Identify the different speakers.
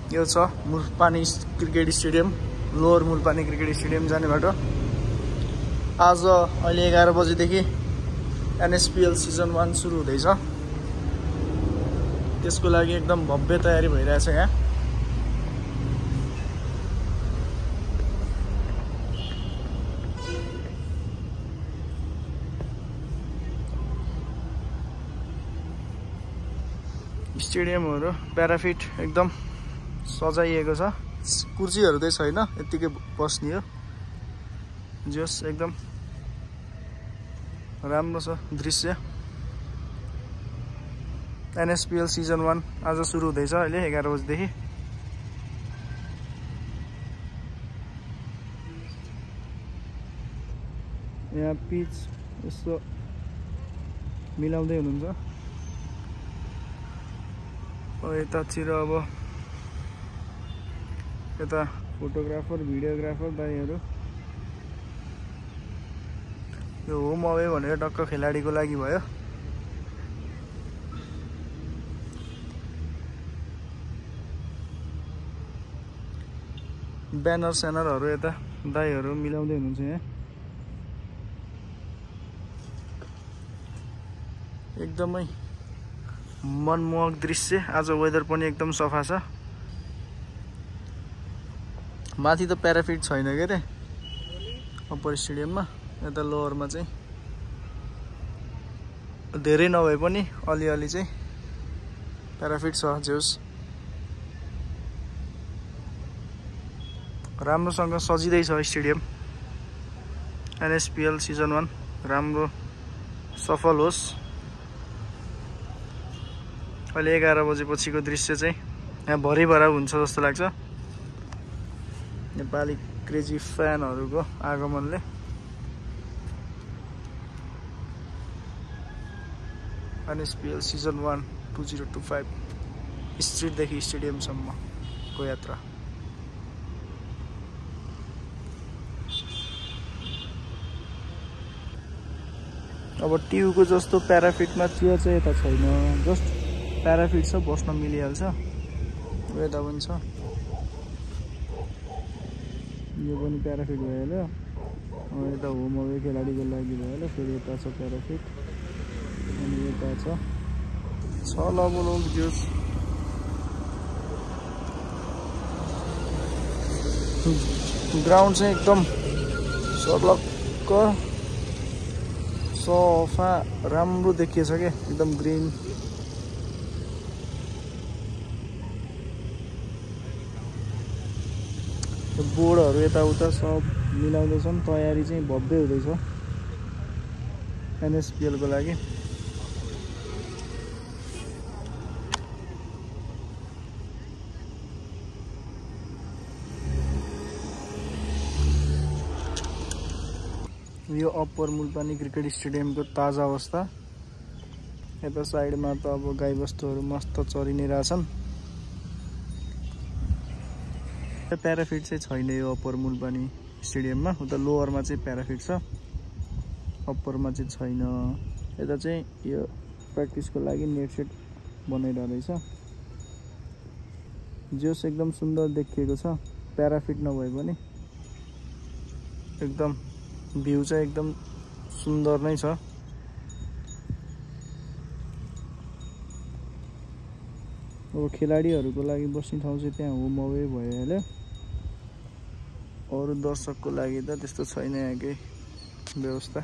Speaker 1: यो छ Mulpani cricket stadium, lower Mulpani cricket stadium जाने बाटो। आज अहिले 11 बजेदेखि NSPL सिजन 1 सुरु हुँदैछ। त्यसको लागि एकदम भव्य तयारी भइरहेछ यहाँ। स्टेडियमहरु प्याराफिट एकदम सजाइएको छ। कुर्सीहरु चाहिँ छैन, यतिकै बस्ने हो। जस एकदम राम्रो छ दृश्य। NSPL सिजन 1 आज सुरु हुँदैछ अहिले 11 बजेदेखि। यहाँ पिच यसो मिलाउँदै हुनुहुन्छ। यतातिर अब यता फोटोग्राफर भिडियोग्राफर दाइहरु। यो होम अवे भनेर टक्क खेलाडीको लागि भयो। ब्यानर स्यानरहरु यता दाइहरु मिलाउँदै हुनुहुन्छ यहाँ। एकदमै मनमोहक दृश्य। आज वेदर पनि एकदम सफा छ। माथि त प्याराफिट छैन के रे अप्पर स्टेडियममा। यता लोवरमा चाहिँ धेरै नभए पनि अलिअलि चाहिँ प्याराफिट छ। जोस राम्रोसँग सजिँदै छ स्टेडियम। NSPL सिजन 1 राम्रो सफल होस्। अहिले 11 बजेपछिको दृश्य चाहिँ यहाँ भरिभरा हुन्छ जस्तो लाग्छ। नेपाली क्रेजी फ्यानहरुको आगमनले। NSPL सिजन 1 2025 स्ट्रिटदेखि स्टेडियमसम्मको यात्रा। अब ट्युबको जस्तो प्याराफिटमा चेयर चाहिँ यता छैन, जस्ट प्याराफिट छ, बस्न मिलिहाल्छ। यता पनि छ, यो पनि प्याराफिट भइहाल्यो। यता होम अवे खेलाडीको लागि भइहाल्यो। फेरि यता छ प्याराफिट अनि यता छ लगभग जोस। ग्राउन्ड चाहिँ एकदम सर्लक्क सफा राम्रो देखिएछ के, एकदम ग्रीन। बोर्डहरु यताउता सब मिलाउँदैछन्। तयारी चाहिँ भव्य हुँदैछ NSPL को लागि। यो अप्पर मुलपानी क्रिकेट स्टेडियमको ताजा अवस्था। यता साइडमा त अब गाईबस्तुहरु मस्त चरि नै रहेछन्। प्याराफिट चाहिँ छैन यो अप्पर मुलपानी स्टेडियममा। उता लोवरमा चाहिँ प्याराफिट छ, अप्परमा चाहिँ छैन। यता चाहिँ यो प्र्याक्टिसको लागि नेट सेट बनाइरहेछ। जोस एकदम सुन्दर देखिएको छ। प्याराफिट नभए पनि एकदम भ्यू चाहिँ एकदम सुन्दर नै छ। अब खेलाडीहरुको लागि बस्ने ठाउँ चाहिँ त्यहाँ होम अवे भइहाल्यो। अरु दर्शकको लागि त त्यस्तो छैन यहाँकै व्यवस्था।